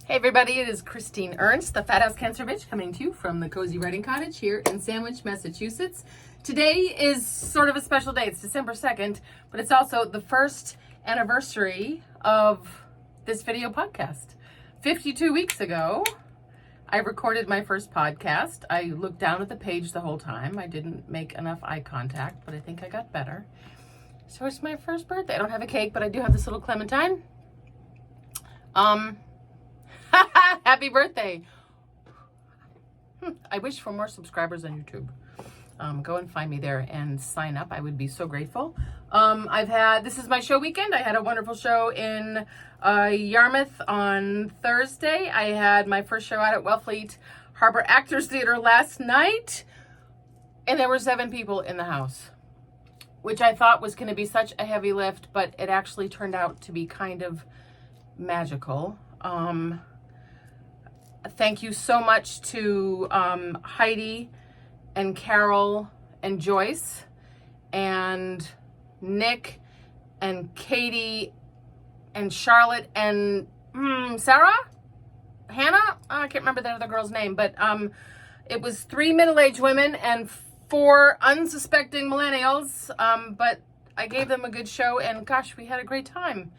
Hey everybody, it is Christine Ernst, the Fat House Cancer Bitch, coming to you from the Cozy Writing Cottage here in Sandwich, Massachusetts. Today is sort of a special day. It's December 2nd, but it's also the first anniversary of this video podcast. 52 weeks ago, I recorded my first podcast. I looked down at the page the whole time. I didn't make enough eye contact, but I think I got better. So it's my first birthday. I don't have a cake, but I do have this little clementine. Happy birthday. I wish for more subscribers on YouTube. Go and find me there and sign up. I would be so grateful. This is my show weekend. I had a wonderful show in Yarmouth on Thursday. I had my first show out at Wellfleet Harbor Actors Theater last night. And there were 7 people in the house, which I thought was going to be such a heavy lift, but it actually turned out to be kind of magical. Thank you so much to Heidi and Carol and Joyce and Nick and Katie and Charlotte and Sarah? Hannah? I can't remember the other girl's name, but it was 3 middle-aged women and 4 unsuspecting millennials, but I gave them a good show, and gosh, we had a great time.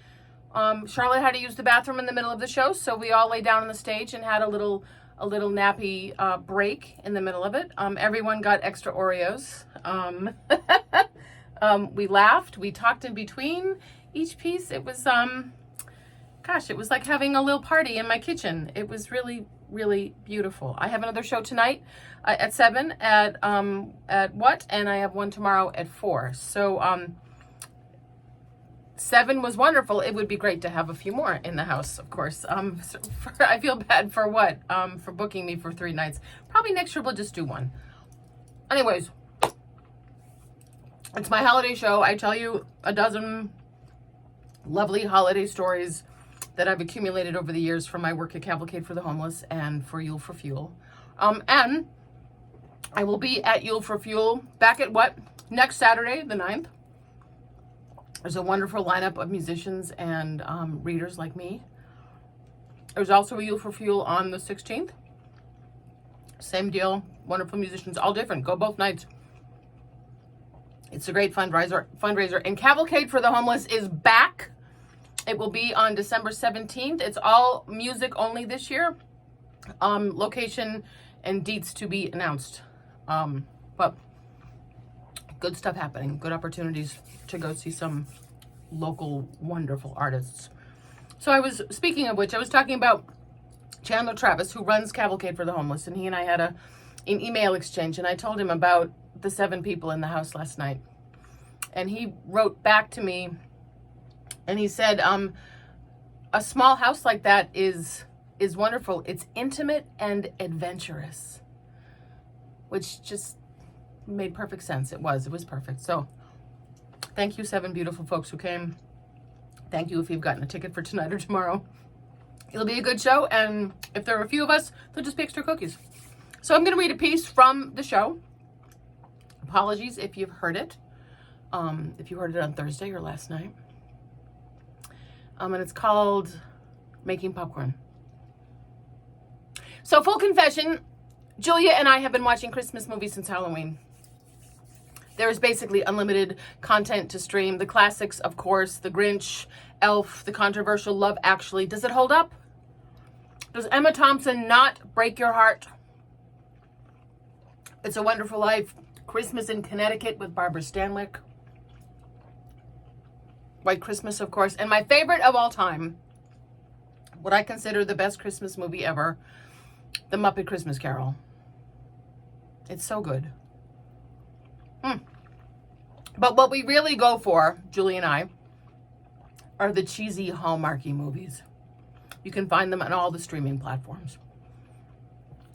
Charlotte had to use the bathroom in the middle of the show, so we all lay down on the stage and had a little nappy break in the middle of it. Everyone got extra Oreos. We laughed, we talked in between each piece. It was, it was like having a little party in my kitchen. It was really, really beautiful. I have another show tonight at 7 at What? And I have one tomorrow at 4. So, 7 was wonderful. It would be great to have a few more in the house, of course. I feel bad for What? For booking me for 3 nights. Probably next year we'll just do 1. Anyways, it's my holiday show. I tell you a dozen lovely holiday stories that I've accumulated over the years from my work at Cavalcade for the Homeless and for Yule for Fuel. And I will be at Yule for Fuel back at What? Next Saturday, the 9th. There's a wonderful lineup of musicians and readers like me. There's also a Yule for Fuel on the 16th. Same deal, wonderful musicians, all different. Go both nights. It's a great fundraiser. And Cavalcade for the Homeless is back. It will be on December 17th. It's all music only this year. Location and dates to be announced. But good stuff happening. Good opportunities to go see some local wonderful artists. So speaking of which, I was talking about Chandler Travis, who runs Cavalcade for the Homeless, and he and I had an email exchange, and I told him about the 7 people in the house last night. And he wrote back to me, and he said, a small house like that is wonderful. It's intimate and adventurous, which just made perfect sense. It was perfect. So thank you, 7 beautiful folks who came. Thank you if you've gotten a ticket for tonight or tomorrow. It'll be a good show, and if there are a few of us, there'll just be extra cookies. So I'm going to read a piece from the show. Apologies if you've heard it. If you heard it on Thursday or last night. And it's called Making Popcorn. So full confession, Julia and I have been watching Christmas movies since Halloween. There is basically unlimited content to stream. The classics, of course, The Grinch, Elf, the controversial Love Actually. Does it hold up? Does Emma Thompson not break your heart? It's a Wonderful Life, Christmas in Connecticut with Barbara Stanwyck. White Christmas, of course. And my favorite of all time, what I consider the best Christmas movie ever, The Muppet Christmas Carol. It's so good. But what we really go for, Julie and I, are the cheesy Hallmarky movies. You can find them on all the streaming platforms.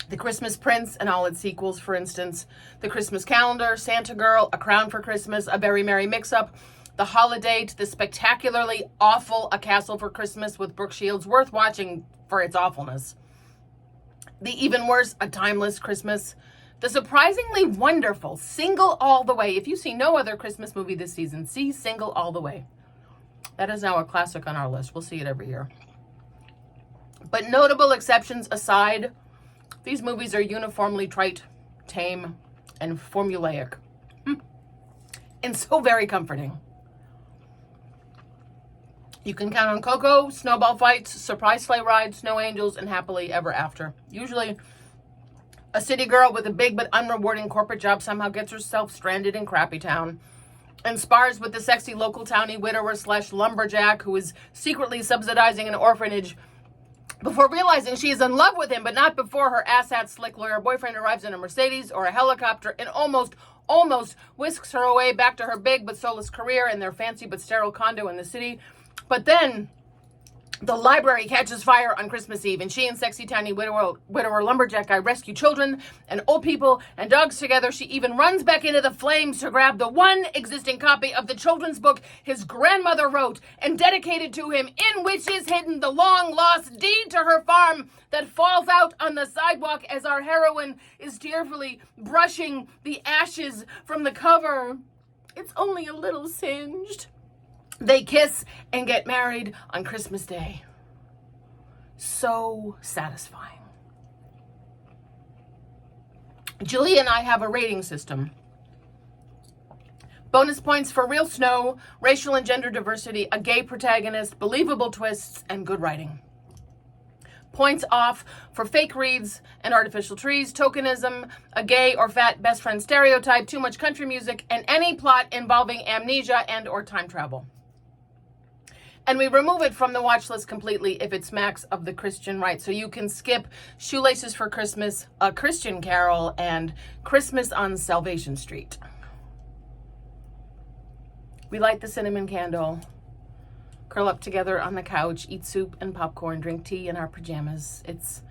The Christmas Prince and all its sequels, for instance. The Christmas Calendar, Santa Girl, A Crown for Christmas, A Very Merry Mix-Up, The Holiday, the spectacularly awful A Castle for Christmas with Brooke Shields, worth watching for its awfulness. The even worse, A Timeless Christmas. The surprisingly wonderful Single All the Way. If you see no other Christmas movie this season, see Single All the Way. That is now a classic on our list. We'll see it every year. But notable exceptions aside, these movies are uniformly trite, tame, and formulaic. And so very comforting. You can count on Coco, snowball fights, surprise sleigh rides, snow angels, and happily ever after. Usually, a city girl with a big but unrewarding corporate job somehow gets herself stranded in Crappy Town and spars with the sexy local townie widower / lumberjack who is secretly subsidizing an orphanage before realizing she is in love with him, but not before her asshat slick lawyer boyfriend arrives in a Mercedes or a helicopter and almost whisks her away back to her big but soulless career in their fancy but sterile condo in the city. But then the library catches fire on Christmas Eve, and she and sexy tiny widower lumberjack guy rescue children and old people and dogs together. She even runs back into the flames to grab the one existing copy of the children's book his grandmother wrote and dedicated to him, in which is hidden the long-lost deed to her farm that falls out on the sidewalk as our heroine is tearfully brushing the ashes from the cover. It's only a little singed. They kiss and get married on Christmas Day. So satisfying. Julia and I have a rating system. Bonus points for real snow, racial and gender diversity, a gay protagonist, believable twists, and good writing. Points off for fake reads and artificial trees, tokenism, a gay or fat best friend stereotype, too much country music, and any plot involving amnesia and or time travel. And we remove it from the watch list completely if it smacks of the Christian right. So you can skip Shoelaces for Christmas, A Christian Carol, and Christmas on Salvation Street. We light the cinnamon candle, curl up together on the couch, eat soup and popcorn, drink tea in our pajamas. It's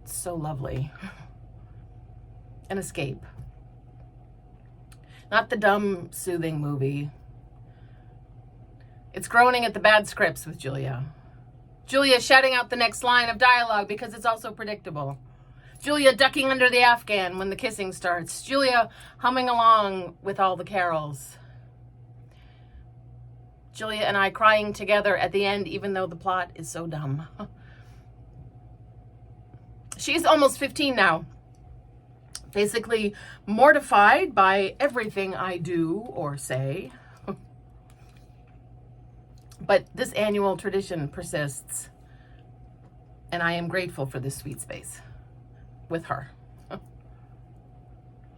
so lovely. An escape. Not the dumb, soothing movie. It's groaning at the bad scripts with Julia. Julia shouting out the next line of dialogue because it's also predictable. Julia ducking under the Afghan when the kissing starts. Julia humming along with all the carols. Julia and I crying together at the end, even though the plot is so dumb. She's almost 15 now. Basically mortified by everything I do or say. But this annual tradition persists, and I am grateful for this sweet space with her.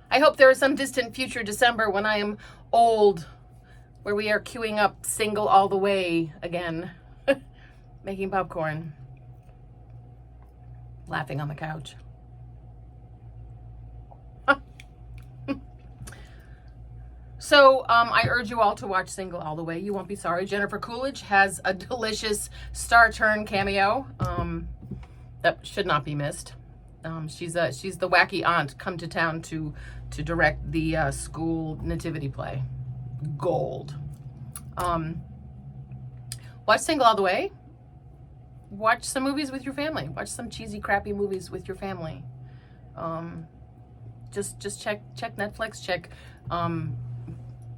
I hope there is some distant future December when I am old, where we are queuing up Single All the Way again, making popcorn, laughing on the couch. So I urge you all to watch Single All the Way. You won't be sorry. Jennifer Coolidge has a delicious star turn cameo that should not be missed. She's the wacky aunt come to town to direct the school nativity play. Gold. Watch Single All the Way. Watch some movies with your family. Watch some cheesy, crappy movies with your family. Just check Netflix. Check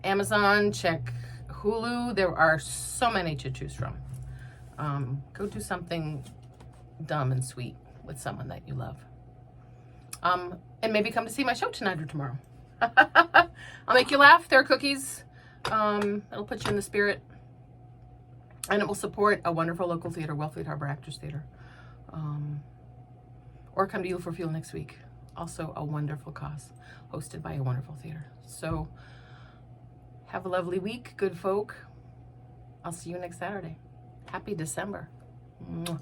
Amazon, check Hulu. There are so many to choose from. Go do something dumb and sweet with someone that you love. And maybe come to see my show tonight or tomorrow. I'll make you laugh. There are cookies. It'll put you in the spirit. And it will support a wonderful local theater, Wellfleet Harbor Actors Theater. Or come to You for Fuel next week. Also a wonderful cause, hosted by a wonderful theater. So have a lovely week, good folk. I'll see you next Saturday. Happy December. Mwah.